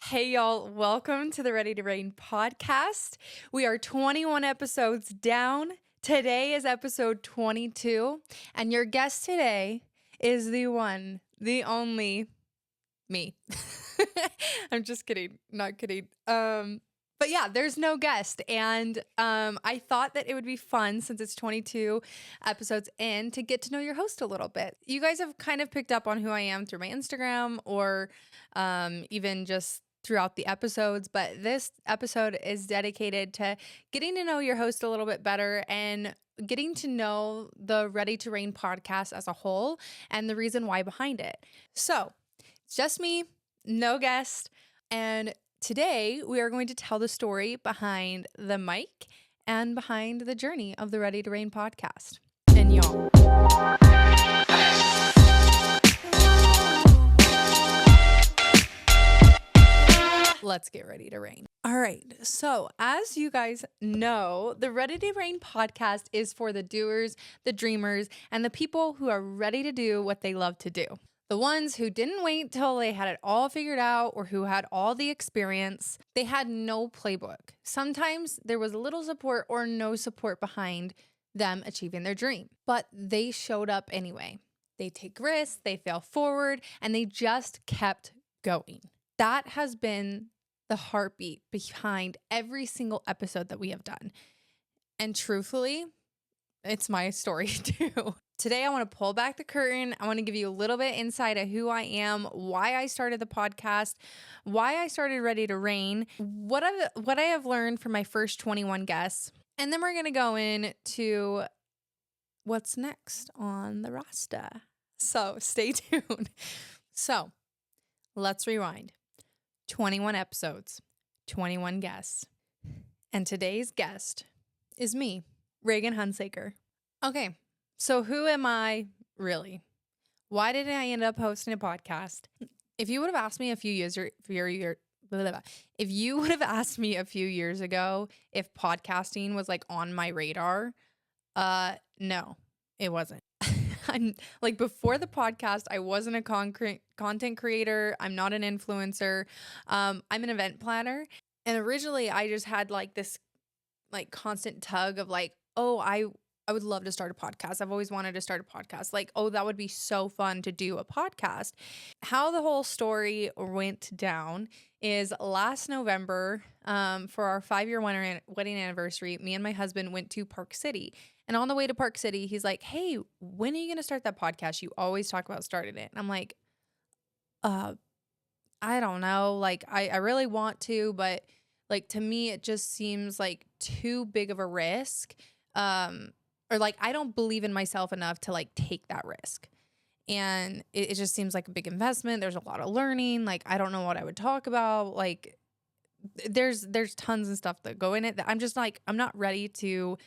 Hey y'all, welcome to the Ready to Rain podcast. We are 21 episodes down. Today is episode 22, and your guest today is the one, the only me. I'm just kidding, not kidding. But yeah, there's no guest, and I thought that it would be fun since it's 22 episodes in to get to know your host a little bit. You guys have kind of picked up on who I am through my Instagram or even just throughout the episodes, but this episode is dedicated to getting to know your host a little bit better and getting to know the Ready to Rain podcast as a whole and the reason why behind it. So it's just me, no guest, and today we are going to tell the story behind the mic and behind the journey of the Ready to Rain podcast. And y'all, let's get ready to rain. All right. So, as you guys know, the Ready to Rain podcast is for the doers, the dreamers, and the people who are ready to do what they love to do. The ones who didn't wait till they had it all figured out or who had all the experience. They had no playbook. Sometimes there was little support or no support behind them achieving their dream, but they showed up anyway. They take risks, they fail forward, and they just kept going. That has been the heartbeat behind every single episode that we have done. And truthfully, it's my story too. Today, I want to pull back the curtain. I want to give you a little bit insight of who I am, why I started the podcast, why I started Ready to Rain, what I have learned from my first 21 guests. And then we're going to go into what's next on the roster. So stay tuned. So let's rewind. 21 episodes, 21 guests. And today's guest is me, Raegan Layne. Okay, so who am I really? Why did I end up hosting a podcast? If you would have asked me a few years ago if podcasting was like on my radar, no, it wasn't. I'm like, before the podcast, I wasn't a content creator. I'm not an influencer. I'm an event planner. And originally I just had like this like constant tug of like, oh, I would love to start a podcast. I've always wanted to start a podcast. Like, oh, that would be so fun to do a podcast. How the whole story went down is last November, for our 5-year wedding anniversary, me and my husband went to Park City. And on the way to Park City, he's like, hey, when are you going to start that podcast? You always talk about starting it. And I'm like, I don't know. Like, I really want to, but like, to me, it just seems like too big of a risk. Or like, I don't believe in myself enough to like take that risk. And it just seems like a big investment. There's a lot of learning. Like, I don't know what I would talk about. Like, there's tons of stuff that go in it that I'm just like, I'm not ready to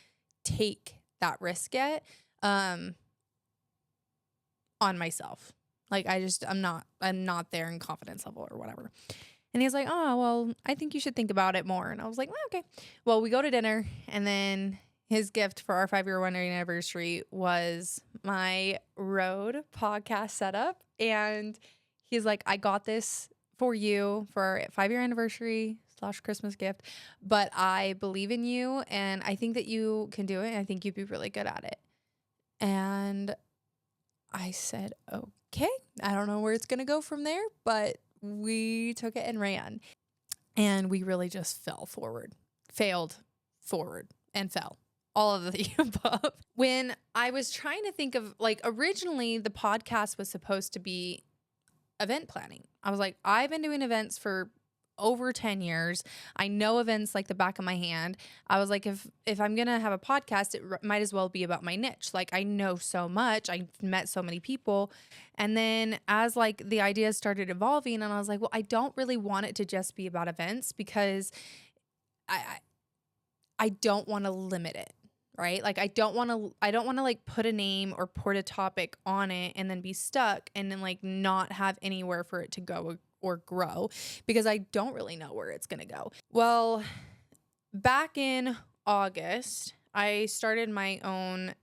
take that risk yet, on myself. Like, I'm not there in confidence level or whatever. And he's like, oh, well, I think you should think about it more. And I was like, well, okay. Well, we go to dinner, and then his gift for our 5-year wedding anniversary was my Rode podcast setup. And he's like, I got this for you for our 5-year anniversary / Christmas gift, but I believe in you and I think that you can do it. And I think you'd be really good at it. And I said, okay, I don't know where it's going to go from there, but we took it and ran. And we really just failed forward, and fell. All of the above. When I was trying to think of, like, originally the podcast was supposed to be event planning. I was like, I've been doing events for over 10 years. I know events like the back of my hand. I was like, if I'm going to have a podcast, it might as well be about my niche. Like, I know so much. I've met so many people. And then as like the ideas started evolving, and I was like, well, I don't really want it to just be about events because I don't want to limit it. Right? Like, I don't want to like put a name or put a topic on it and then be stuck and then like not have anywhere for it to go or grow, because I don't really know where it's going to go. Well, back in August, I started my own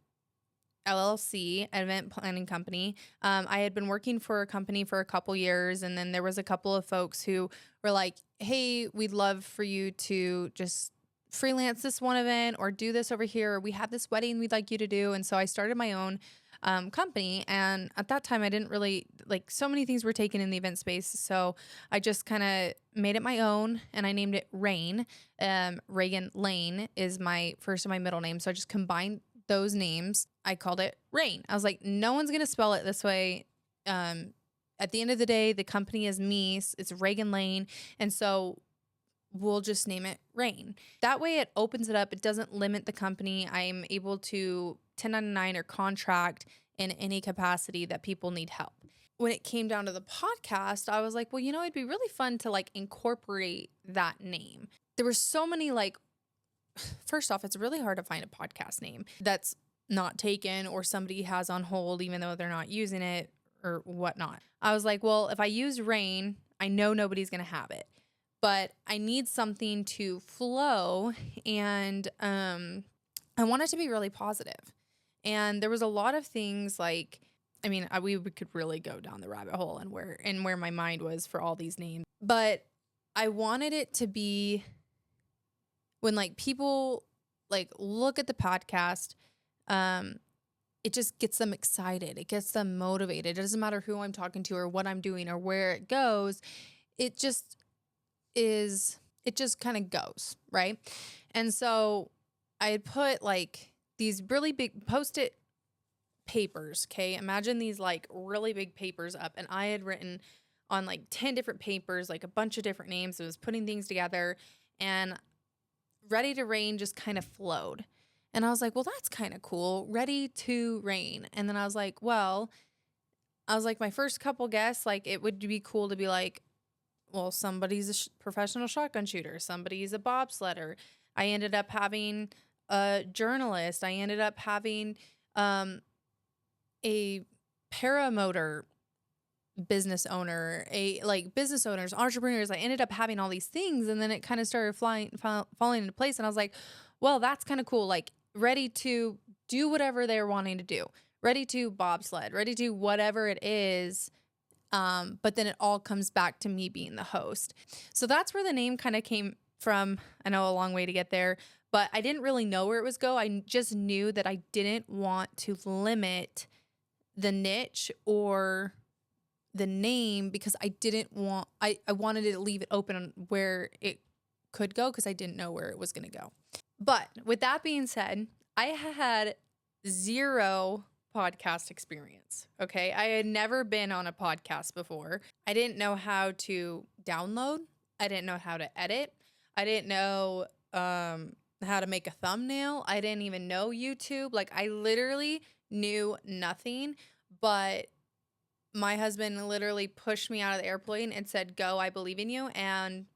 LLC, an event planning company. I had been working for a company for a couple years, and then there was a couple of folks who were like, hey, we'd love for you to just freelance this one event or do this over here. Or we have this wedding we'd like you to do. And so I started my own company. And at that time, I didn't really like, so many things were taken in the event space. So I just kind of made it my own, and I named it Raeyne. Raegan Layne is my first and my middle name. So I just combined those names. I called it Raeyne. I was like, no one's going to spell it this way. At the end of the day, the company is me. It's Raegan Layne. And so we'll just name it Raeyne. That way it opens it up. It doesn't limit the company. I'm able to 1099 or contract in any capacity that people need help. When it came down to the podcast, I was like, well, it'd be really fun to like incorporate that name. There were so many like, first off, it's really hard to find a podcast name that's not taken or somebody has on hold, even though they're not using it or whatnot. I was like, well, if I use Raeyne, I know nobody's going to have it, but I need something to flow. And I want it to be really positive. And there was a lot of things like, we could really go down the rabbit hole and where my mind was for all these names, but I wanted it to be when like people like look at the podcast, it just gets them excited. It gets them motivated. It doesn't matter who I'm talking to or what I'm doing or where it goes. It just kind of goes, right? And so I had put like these really big Post-it papers, okay? Imagine these like really big papers up, and I had written on like 10 different papers, like a bunch of different names. I was putting things together, and Ready to Rain just kind of flowed. And I was like, well, that's kind of cool. Ready to Rain. And then I was like, my first couple guests, like it would be cool to be like, well, somebody's a professional shotgun shooter. Somebody's a bobsledder. I ended up having a journalist. I ended up having a paramotor business owner, business owners, entrepreneurs. I ended up having all these things, and then it kind of started falling into place. And I was like, well, that's kind of cool. Like Ready to do whatever they're wanting to do, Ready to bobsled, Ready to whatever it is. But then it all comes back to me being the host. So that's where the name kind of came from. I know a long way to get there, but I didn't really know where it was go. I just knew that I didn't want to limit the niche or the name, because I wanted to leave it open on where it could go, because I didn't know where it was going to go. But with that being said, I had zero podcast experience. Okay. I had never been on a podcast before. I didn't know how to download. I didn't know how to edit. I didn't know how to make a thumbnail. I didn't even know YouTube. Like I literally knew nothing, but my husband literally pushed me out of the airplane and said, go, I believe in you. And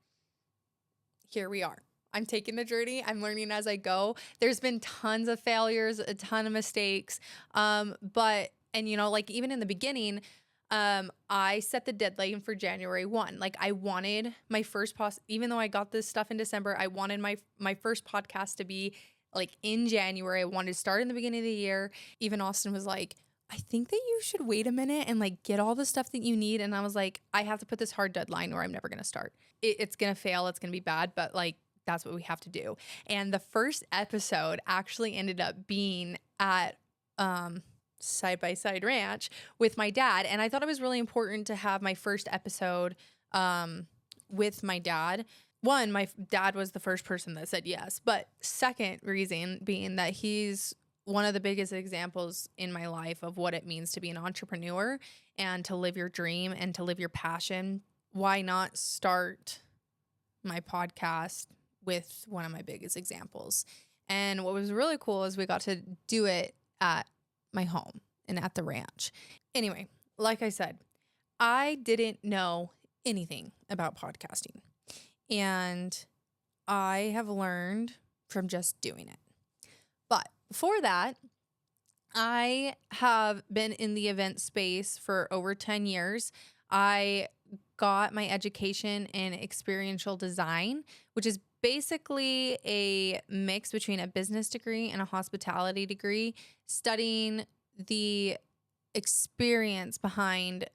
here we are. I'm taking the journey. I'm learning as I go. There's been tons of failures, a ton of mistakes. But even in the beginning, I set the deadline for January 1. Like I wanted my first even though I got this stuff in December, I wanted my first podcast to be like in January. I wanted to start in the beginning of the year. Even Austin was like, I think that you should wait a minute and like get all the stuff that you need. And I was like, I have to put this hard deadline or I'm never going to start. It's going to fail. It's going to be bad, but like, that's what we have to do. And the first episode actually ended up being at Side by Side Ranch with my dad. And I thought it was really important to have my first episode with my dad. One, my dad was the first person that said yes. But second reason being that he's one of the biggest examples in my life of what it means to be an entrepreneur and to live your dream and to live your passion. Why not start my podcast with one of my biggest examples? And what was really cool is we got to do it at my home and at the ranch. Anyway, like I said, I didn't know anything about podcasting, and I have learned from just doing it. But before that, I have been in the event space for over 10 years. I got my education in experiential design, which is basically a mix between a business degree and a hospitality degree, studying the experience behind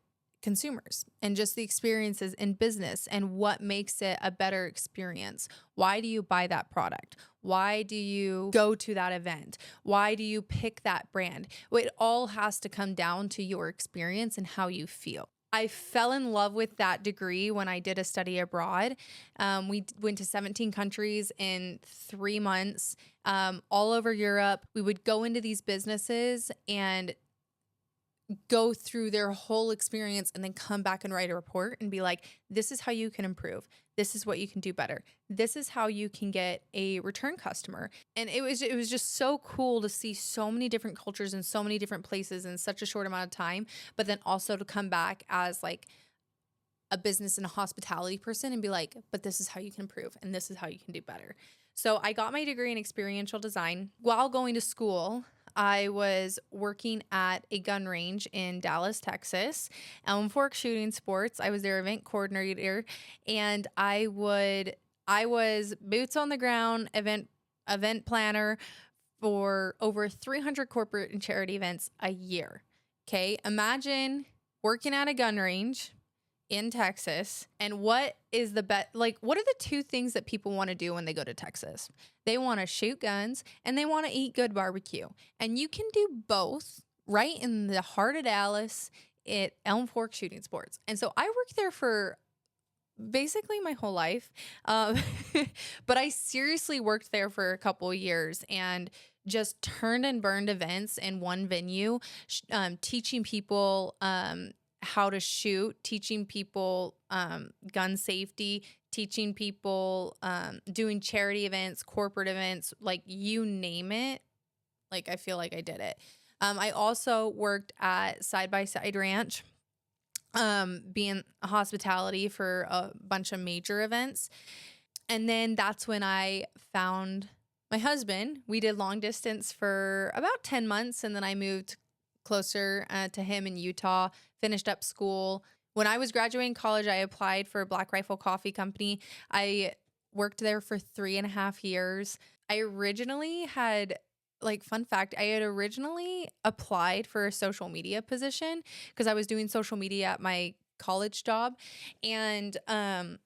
consumers and just the experiences in business and what makes it a better experience. Why do you buy that product? Why do you go to that event? Why do you pick that brand? Well, it all has to come down to your experience and how you feel. I fell in love with that degree when I did a study abroad. We went to 17 countries in 3 months, all over Europe. We would go into these businesses and go through their whole experience and then come back and write a report and be like, this is how you can improve. This is what you can do better. This is how you can get a return customer. And it was just so cool to see so many different cultures and so many different places in such a short amount of time, but then also to come back as like a business and a hospitality person and be like, but this is how you can improve and this is how you can do better. So I got my degree in experiential design. While going to school, I was working at a gun range in Dallas, Texas, Elm Fork Shooting Sports. I was their event coordinator, and I was boots on the ground event planner for over 300 corporate and charity events a year. Okay, imagine working at a gun range in Texas, and what is the what are the two things that people want to do when they go to Texas? They want to shoot guns and they want to eat good barbecue. And you can do both right in the heart of Dallas at Elm Fork Shooting Sports. And so I worked there for basically my whole life. But I seriously worked there for a couple of years and just turned and burned events in one venue, teaching people how to shoot, teaching people gun safety, teaching people doing charity events, corporate events, like you name it. Like I feel like I did it. I also worked at Side by Side Ranch, being hospitality for a bunch of major events. And then that's when I found my husband. We did long distance for about 10 months. And then I moved closer to him in Utah, finished up school. When I was graduating college, I applied for Black Rifle Coffee Company. I worked there for 3.5 years. I originally had, fun fact, I had originally applied for a social media position because I was doing social media at my college job. And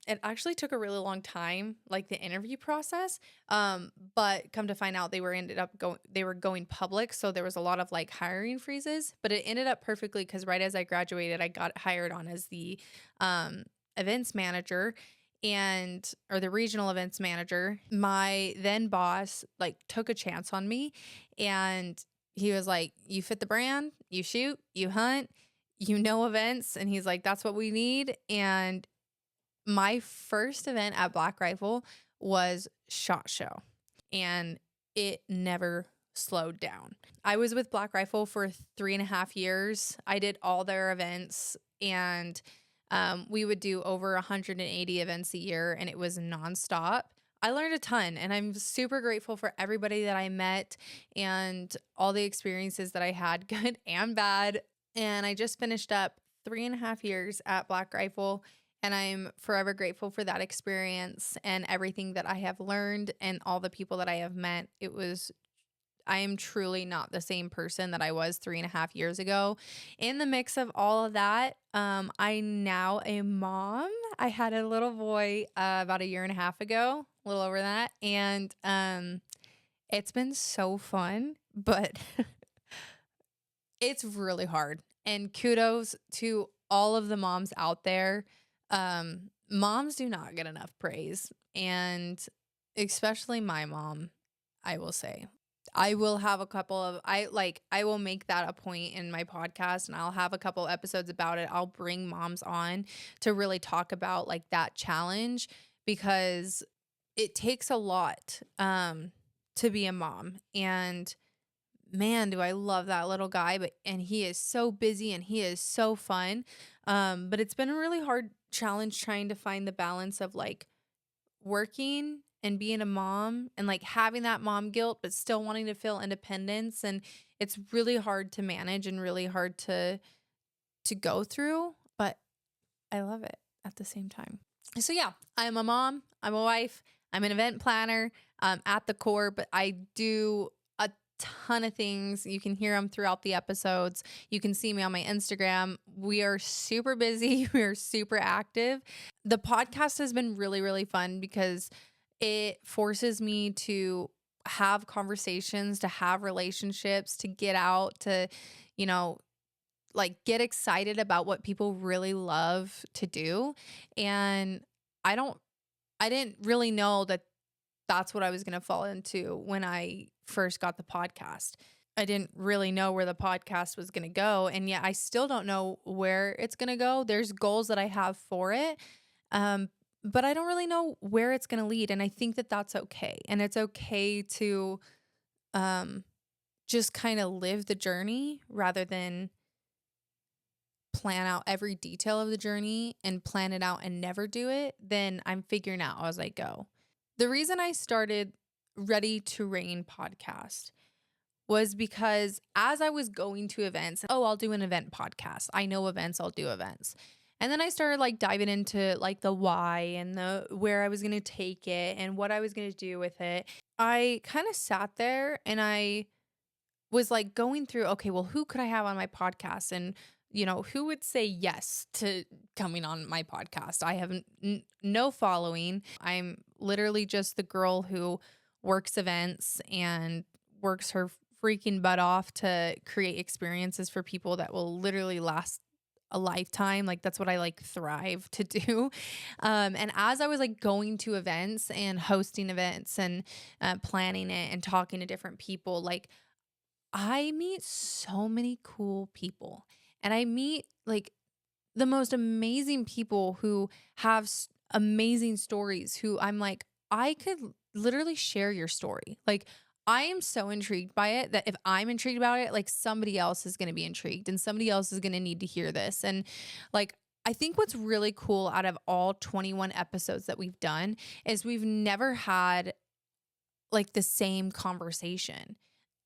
it actually took a really long time, like the interview process. But come to find out they were going public. So there was a lot of like hiring freezes, but it ended up perfectly because right as I graduated, I got hired on as the events manager or the regional events manager. My then boss took a chance on me, and he was like, you fit the brand, you shoot, you hunt, you know events. And he's like, that's what we need. And my first event at Black Rifle was SHOT Show, and it never slowed down. I was with Black Rifle for 3.5 years. I did all their events, and we would do over 180 events a year, and it was nonstop. I learned a ton, and I'm super grateful for everybody that I met and all the experiences that I had, good and bad. And I just finished up 3.5 years at Black Rifle, and I'm forever grateful for that experience and everything that I have learned and all the people that I have met. I am truly not the same person that I was 3.5 years ago. In the mix of all of that, I'm now a mom. I had a little boy about 1.5 years ago, a little over that. And it's been so fun, but it's really hard. And kudos to all of the moms out there. Moms do not get enough praise. And especially my mom, I will say. I will have a couple of, I will make that a point in my podcast, and I'll have a couple episodes about it. I'll bring moms on to really talk about that challenge, because it takes a lot to be a mom. And man, do I love that little guy, and he is so busy and he is so fun. But it's been a really hard challenge trying to find the balance of working and being a mom and having that mom guilt, but still wanting to feel independence. And it's really hard to manage and really hard to go through, but I love it at the same time. So yeah, I'm a mom, I'm a wife, I'm an event planner at the core, but I do a ton of things. You can hear them throughout the episodes. You can see me on my Instagram. We are super busy. We are super active. The podcast has been really, really fun because it forces me to have conversations, to have relationships, to get out, to, you know, like get excited about what people really love to do. And I don't, I didn't really know that that's what I was going to fall into when I first got the podcast. I didn't really know where the podcast was going to go. And yet I still don't know where it's going to go. There's goals that I have for it. But I don't really know where it's going to lead. And I think that that's okay. And it's okay to just kind of live the journey rather than plan out every detail of the journey and plan it out and never do it. Then I'm figuring out as I go. The reason I started Ready to Rain podcast was because as I was going to events, I'll do an event podcast. I know events, I'll do events. And then I started like diving into like the why and the where I was going to take it and what I was going to do with it. I kind of sat there and I was like going through, okay, well, who could I have on my podcast? And, you know, who would say yes to coming on my podcast? I have no following. I'm literally just the girl who works events and works her freaking butt off to create experiences for people that will literally last a lifetime. Like that's what I like thrive to do. And as I was like going to events and hosting events and planning it and talking to different people, like I meet so many cool people and I meet like the most amazing people who have amazing stories who I'm like, I could literally share your story. Like I am so intrigued by it that if I'm intrigued about it, like somebody else is going to be intrigued and somebody else is going to need to hear this. And like, I think what's really cool out of all 21 episodes that we've done is we've never had like the same conversation.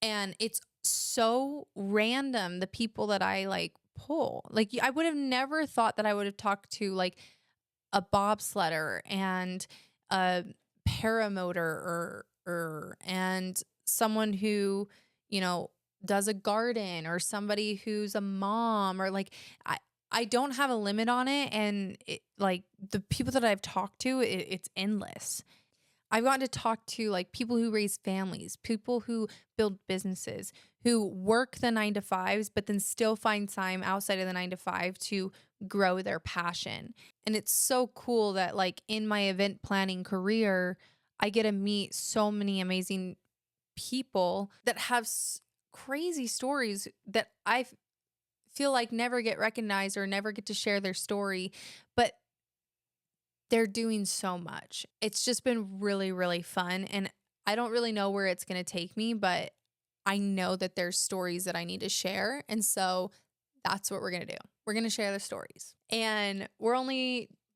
And it's so random, the people that I like pull. Like I would have never thought that I would have talked to like a bobsledder and a paramotor and someone who, you know, does a garden or somebody who's a mom or like I don't have a limit on it. And it, like the people that I've talked to, it's endless. I've gotten to talk to like people who raise families, people who build businesses, who work the 9 to 5s, but then still find time outside of the 9 to 5 to grow their passion. And it's so cool that like in my event planning career, I get to meet so many amazing people that have crazy stories that I feel like never get recognized or never get to share their story, but they're doing so much. It's just been really, really fun. And I don't really know where it's going to take me, but I know that there's stories that I need to share. And so that's what we're going to do. We're going to share the stories. And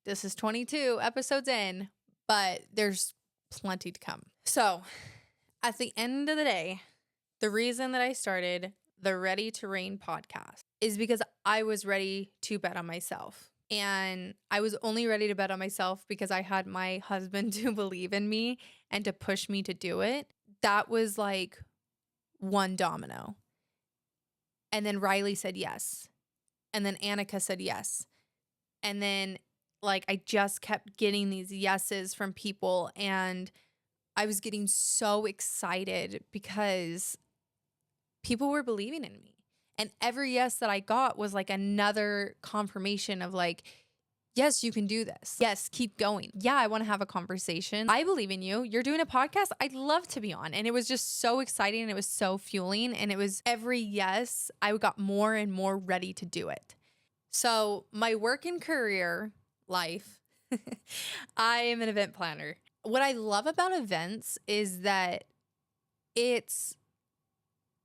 this is 22 episodes in, but there's plenty to come. So at the end of the day, the reason that I started the Ready to Rain podcast is because I was ready to bet on myself. And I was only ready to bet on myself because I had my husband to believe in me and to push me to do it. That was like one domino. And then Riley said yes. And then Annika said yes. And then like I just kept getting these yeses from people and I was getting so excited because people were believing in me. And every yes that I got was like another confirmation of like, yes, you can do this. Yes, keep going. Yeah, I want to have a conversation. I believe in you. You're doing a podcast. I'd love to be on. And it was just so exciting and it was so fueling. And it was every yes, I got more and more ready to do it. So my work and career life, I am an event planner. What I love about events is that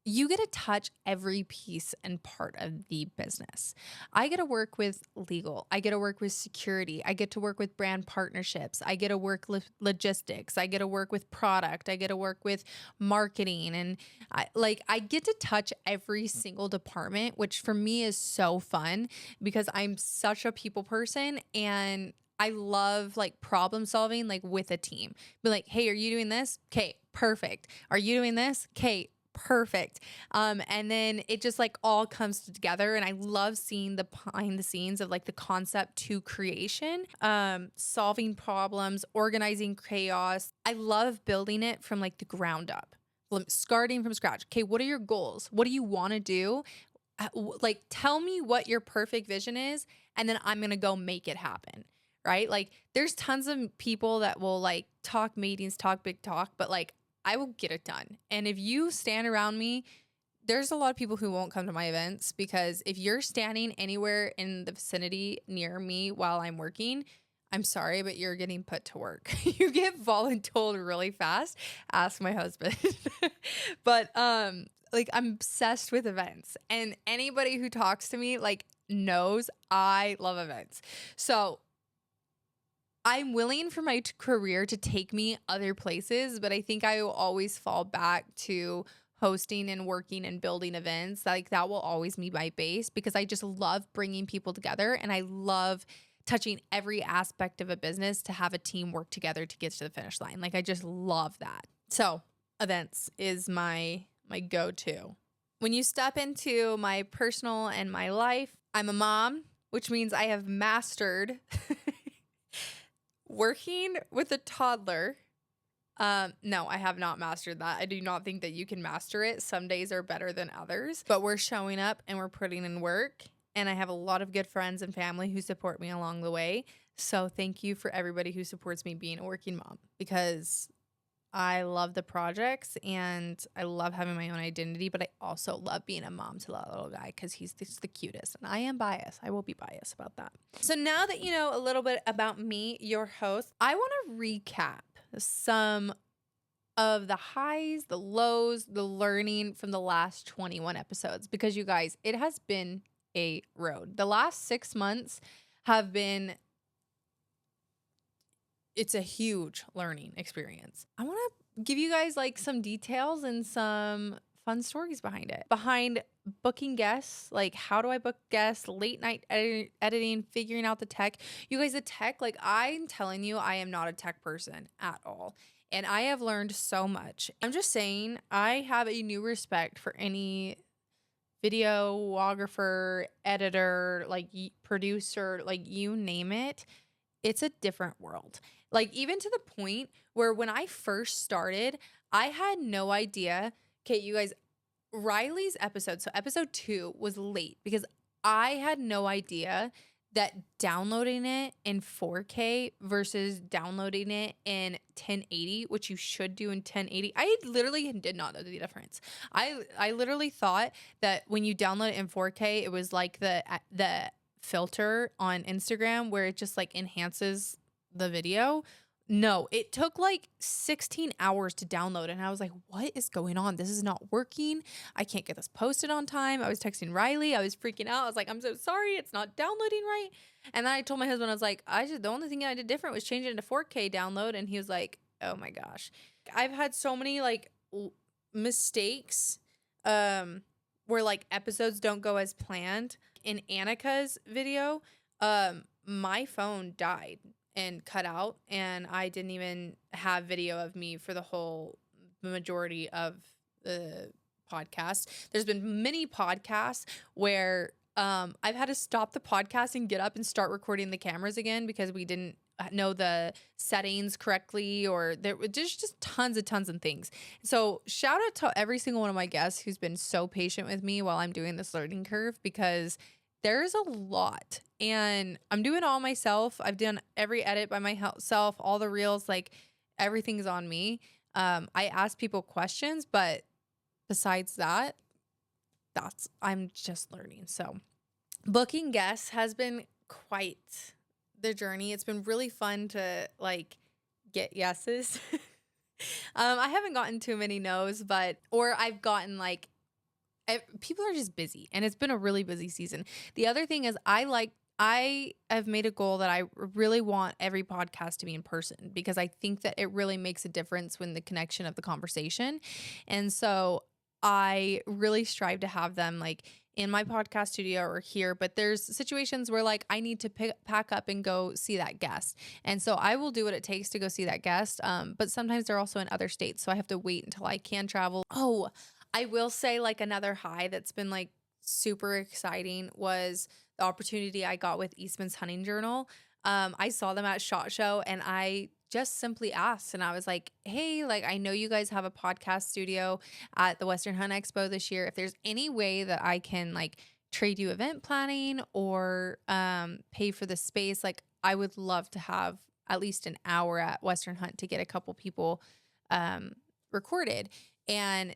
you get to touch every piece and part of the business. I get to work with legal. I get to work with security. I get to work with brand partnerships. I get to work logistics. I get to work with product. I get to work with marketing. And I get to touch every single department, which for me is so fun because I'm such a people person and I love like problem solving like with a team. Be like, hey, are you doing this? Okay, perfect. Are you doing this? Okay, perfect. And then it just like all comes together. And I love seeing the behind the scenes of like the concept to creation, solving problems, organizing chaos. I love building it from like the ground up, starting from scratch. Okay, what are your goals? What do you want to do? Like, tell me what your perfect vision is, and then I'm going to go make it happen. Right? Like, there's tons of people that will like talk meetings, talk big talk, but like, I will get it done. And if you stand around me, there's a lot of people who won't come to my events because if you're standing anywhere in the vicinity near me while I'm working, I'm sorry, but you're getting put to work. You get voluntold really fast. Ask my husband. But like I'm obsessed with events, and anybody who talks to me like knows I love events. So I'm willing for my career to take me other places, but I think I will always fall back to hosting and working and building events. Like that will always be my base because I just love bringing people together, and I love touching every aspect of a business to have a team work together to get to the finish line. Like I just love that. So events is my go-to. When you step into my personal and my life, I'm a mom, which means I have mastered working with a toddler. No, I have not mastered that. I do not think that you can master it. Some days are better than others, but we're showing up and we're putting in work. And I have a lot of good friends and family who support me along the way. So thank you for everybody who supports me being a working mom, because I love the projects and I love having my own identity, but I also love being a mom to that little guy because he's just the cutest. And I am biased. I will be biased about that. So now that you know a little bit about me, your host, I want to recap some of the highs, the lows, the learning from the last 21 episodes, because you guys, it has been a road. The last 6 months have been, it's a huge learning experience. I want to give you guys like some details and some fun stories behind it. Behind booking guests, like how do I book guests, late night editing, figuring out the tech. You guys, the tech, like I'm telling you, I am not a tech person at all. And I have learned so much. I'm just saying, I have a new respect for any videographer, editor, like producer, like you name it. It's a different world. Like even to the point where when I first started, I had no idea. Okay, you guys, Riley's episode, so episode 2 was late because I had no idea that downloading it in 4K versus downloading it in 1080, which you should do in 1080. I literally did not know the difference. I literally thought that when you download it in 4K, it was like the filter on Instagram where it just like enhances the video. No, it took like 16 hours to download. And I was like, what is going on? This is not working. I can't get this posted on time. I was texting Riley. I was freaking out. I was like, I'm so sorry. It's not downloading right. And then I told my husband, I was like, the only thing I did different was change it into 4K download. And he was like, oh my gosh. I've had so many like mistakes where like episodes don't go as planned. In Annika's video, my phone died and cut out, and I didn't even have video of me for the majority of the podcast. There's been many podcasts where I've had to stop the podcast and get up and start recording the cameras again because we didn't know the settings correctly, or there's just tons of things. So shout out to every single one of my guests who's been so patient with me while I'm doing this learning curve, because there's a lot and I'm doing it all myself. I've done every edit by myself, all the reels, like everything's on me. I ask people questions, but besides that, I'm just learning. So booking guests has been quite the journey. It's been really fun to like get yeses. I haven't gotten too many no's, or I've gotten like, people are just busy, and it's been a really busy season. The other thing is I have made a goal that I really want every podcast to be in person, because I think that it really makes a difference when the connection of the conversation. And so I really strive to have them like in my podcast studio or here, but there's situations where like I need to pack up and go see that guest. And so I will do what it takes to go see that guest. But sometimes they're also in other states, so I have to wait until I can travel. Oh, I will say like another high that's been like super exciting was the opportunity I got with Eastman's Hunting Journal. I saw them at SHOT Show and I just simply asked and I was like, hey, like I know you guys have a podcast studio at the Western Hunt Expo this year. If there's any way that I can like trade you event planning or pay for the space, like I would love to have at least an hour at Western Hunt to get a couple people recorded. And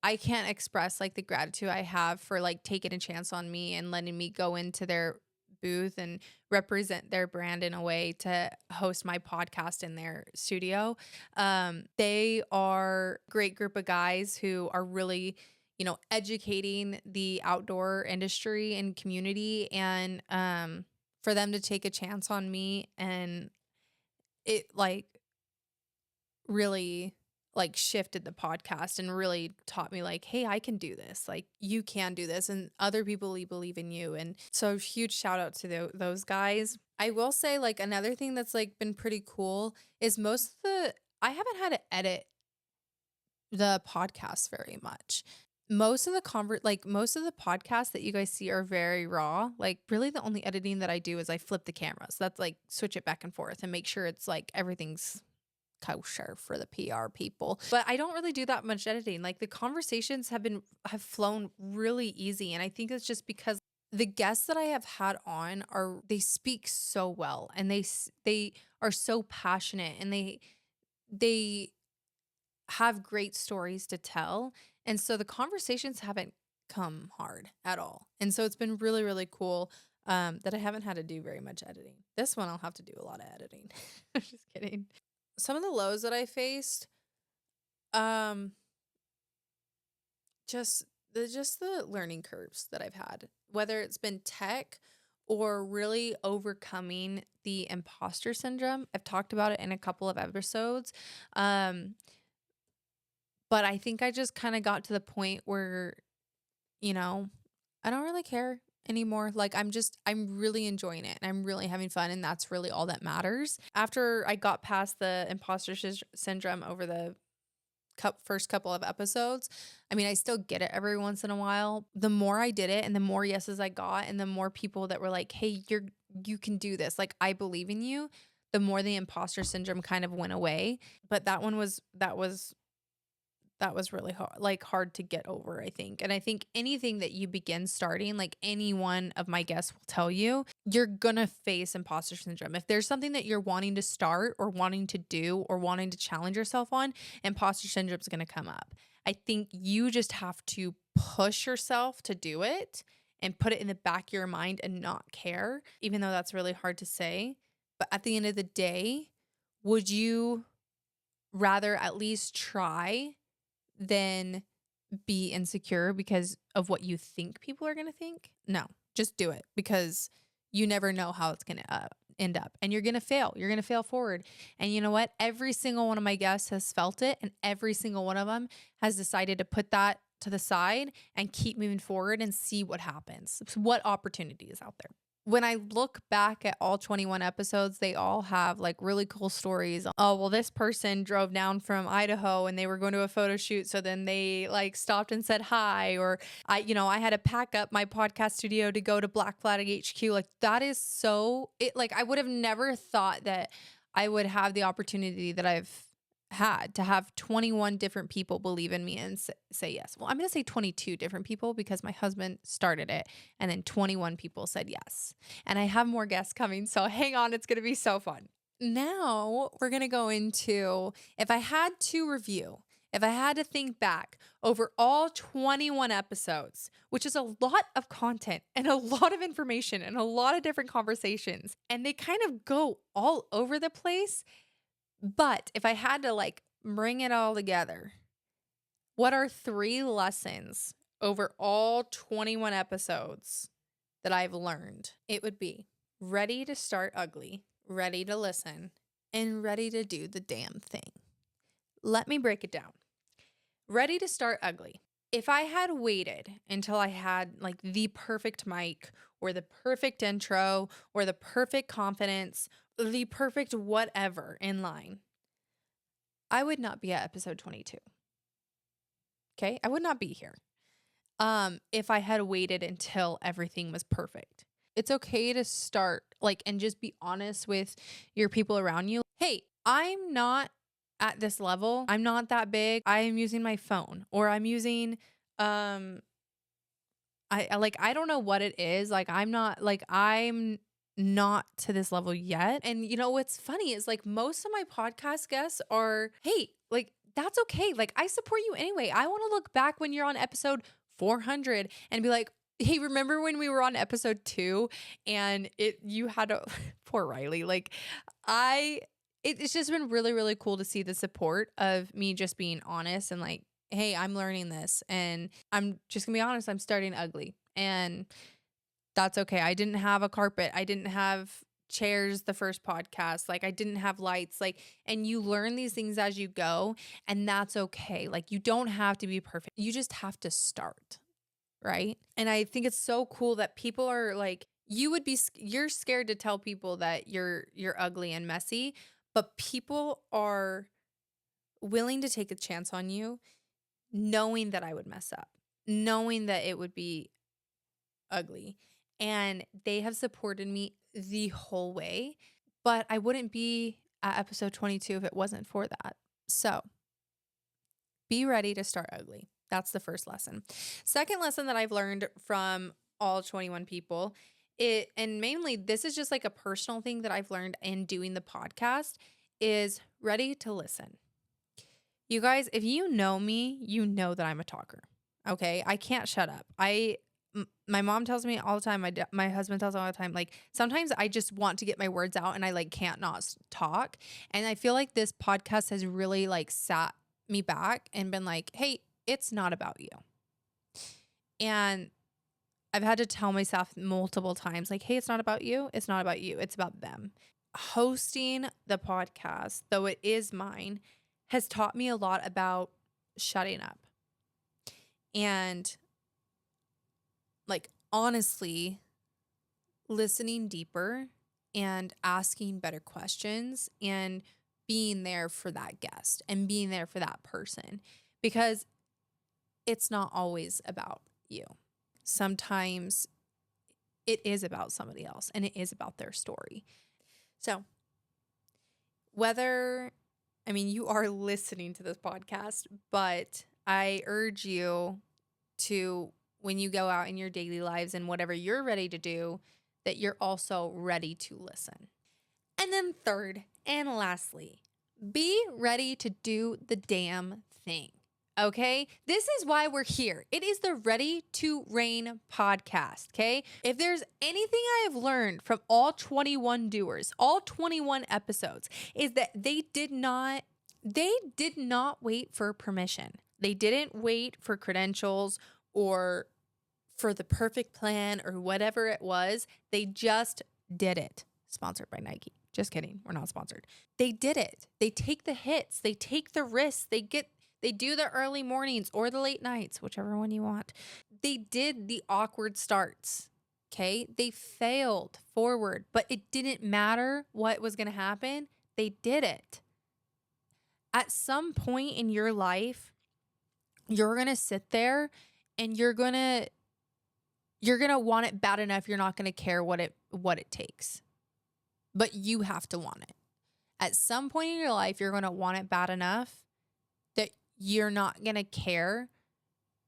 I can't express like the gratitude I have for like taking a chance on me and letting me go into their booth and represent their brand in a way to host my podcast in their studio. They are a great group of guys who are really, educating the outdoor industry and community, and for them to take a chance on me and it like really like shifted the podcast and really taught me like, hey, I can do this. Like you can do this and other people believe in you. And so huge shout out to those guys. I will say like another thing that's like been pretty cool is I haven't had to edit the podcast very much. Most of the podcasts that you guys see are very raw. Like really the only editing that I do is I flip the camera. So that's like switch it back and forth and make sure it's like everything's kosher for the PR people. But I don't really do that much editing. Like the conversations have flown really easy. And I think it's just because the guests that I have had on they speak so well and they are so passionate and they have great stories to tell. And so the conversations haven't come hard at all. And so it's been really, really cool that I haven't had to do very much editing. This one I'll have to do a lot of editing. I'm just kidding. Some of the lows that I faced, just the learning curves that I've had, whether it's been tech or really overcoming the imposter syndrome. I've talked about it in a couple of episodes. But I think I just kind of got to the point where, I don't really care anymore. Like I'm really enjoying it and I'm really having fun. And that's really all that matters. After I got past the imposter syndrome over the first couple of episodes, I mean, I still get it every once in a while. The more I did it and the more yeses I got and the more people that were like, hey, you can do this. Like, I believe in you. The more the imposter syndrome kind of went away. But that was really hard to get over, I think. And I think anything that you begin starting, like any one of my guests will tell you, you're going to face imposter syndrome. If there's something that you're wanting to start or wanting to do or wanting to challenge yourself on, imposter syndrome is going to come up. I think you just have to push yourself to do it and put it in the back of your mind and not care, even though that's really hard to say. But at the end of the day, would you rather at least try than be insecure because of what you think people are going to think? No, just do it because you never know how it's going to end up and you're going to fail. You're going to fail forward. And you know what? Every single one of my guests has felt it and every single one of them has decided to put that to the side and keep moving forward and see what happens. What opportunity is out there. When I look back at all 21 episodes, they all have like really cool stories. Oh, well, this person drove down from Idaho and they were going to a photo shoot. So then they like stopped and said hi. Or I had to pack up my podcast studio to go to Black Flag HQ. Like that is I would have never thought that I would have the opportunity that I've had to have 21 different people believe in me and say yes. Well, I'm going to say 22 different people because my husband started it and then 21 people said yes. And I have more guests coming. So hang on. It's going to be so fun. Now we're going to go into, if I had to think back over all 21 episodes, which is a lot of content and a lot of information and a lot of different conversations, and they kind of go all over the place. But if I had to like bring it all together, what are 3 lessons over all 21 episodes that I've learned? It would be ready to start ugly, ready to listen, and ready to do the damn thing. Let me break it down. Ready to start ugly. If I had waited until I had like the perfect mic or the perfect intro or the perfect confidence, the perfect whatever in line, I would not be at episode 22. Okay. I would not be here if I had waited until everything was perfect. It's okay to start and just be honest with your people around you. Hey, I'm not at this level. I'm not that big. I am using my phone, or I'm using I don't know what it is. I'm not to this level yet. And you know what's funny is most of my podcast guests are, hey, that's okay. I support you anyway. I want to look back when you're on episode 400 and be like, hey, remember when we were on episode 2 and you had a poor Riley. It's just been really, really cool to see the support of me just being honest and hey, I'm learning this, and I'm just gonna be honest, I'm starting ugly, and that's okay. I didn't have a carpet. I didn't have chairs the first podcast. I didn't have lights. And you learn these things as you go, and that's okay. You don't have to be perfect. You just have to start, right? And I think it's so cool that people are you're scared to tell people that you're ugly and messy, but people are willing to take a chance on you, knowing that I would mess up, knowing that it would be ugly. And they have supported me the whole way. But I wouldn't be at episode 22 if it wasn't for that. So be ready to start ugly. That's the first lesson. Second lesson that I've learned from all 21 people, and mainly this is just a personal thing that I've learned in doing the podcast, is ready to listen. You guys, if you know me, you know that I'm a talker. Okay? I can't shut up. My mom tells me all the time, my husband tells me all the time, sometimes I just want to get my words out and I can't not talk. And I feel like this podcast has really sat me back and been hey, it's not about you. And I've had to tell myself multiple times, hey, it's not about you. It's not about you. It's about them. Hosting the podcast, though it is mine, has taught me a lot about shutting up and honestly listening deeper and asking better questions and being there for that guest and being there for that person, because it's not always about you. Sometimes it is about somebody else and it is about their story. So you are listening to this podcast, but I urge you to, when you go out in your daily lives and whatever you're ready to do, that you're also ready to listen. And then third and lastly, be ready to do the damn thing. Okay? This is why we're here. It is the Ready to Raeine podcast. Okay? If there's anything I have learned from all 21 doers, all 21 episodes, is that they did not wait for permission. They didn't wait for credentials or for the perfect plan or whatever it was. They just did it. Sponsored by Nike. Just kidding. We're not sponsored. They did it. They take the hits. They take the risks. They do the early mornings or the late nights, whichever one you want. They did the awkward starts. Okay. They failed forward, but it didn't matter what was going to happen. They did it. At some point in your life, you're going to sit there and you're going to want it bad enough. You're not going to care what it takes, but you have to want it. At some point in your life, you're going to want it bad enough that you're not going to care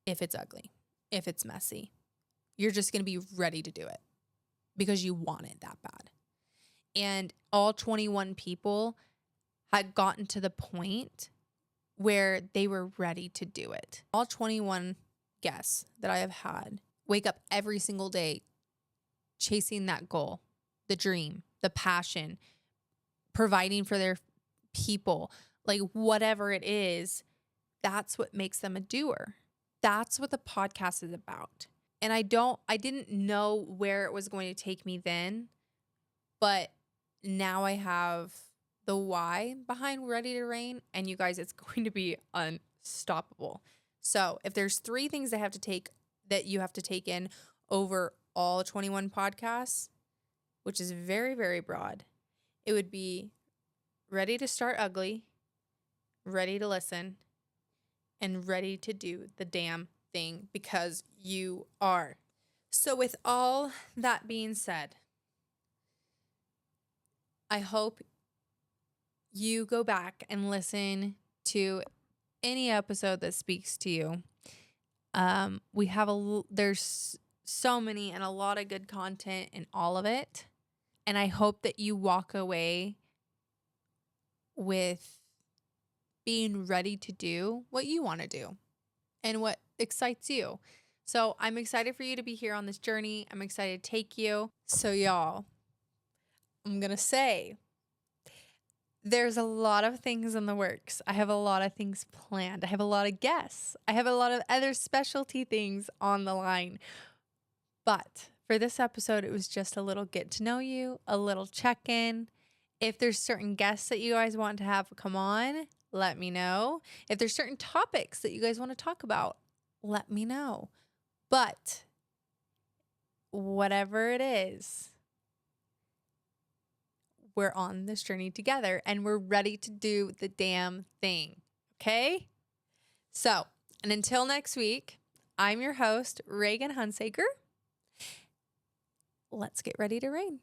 if it's ugly, if it's messy. You're just going to be ready to do it because you want it that bad. And all 21 people had gotten to the point where they were ready to do it. All 21 guests that I have had wake up every single day chasing that goal, the dream, the passion, providing for their people, whatever it is. That's what makes them a doer. That's what the podcast is about. And I didn't know where it was going to take me then, but now I have the why behind Ready to Raeine, and you guys, it's going to be unstoppable. So if there's 3 things that you have to take in over all 21 podcasts, which is very, very broad, it would be ready to start ugly, ready to listen, and ready to do the damn thing because you are. So with all that being said, I hope you go back and listen to any episode that speaks to you. There's so many and a lot of good content in all of it. And I hope that you walk away with being ready to do what you want to do and what excites you. So I'm excited for you to be here on this journey. I'm excited to take you. So y'all, I'm going to say there's a lot of things in the works. I have a lot of things planned. I have a lot of guests. I have a lot of other specialty things on the line. But for this episode, it was just a little get to know you, a little check-in. If there's certain guests that you guys want to have come on, let me know. If there's certain topics that you guys want to talk about, let me know. But whatever it is, we're on this journey together and we're ready to do the damn thing. Okay? So, and until next week, I'm your host, Raegan Hunsaker. Let's get ready to reign.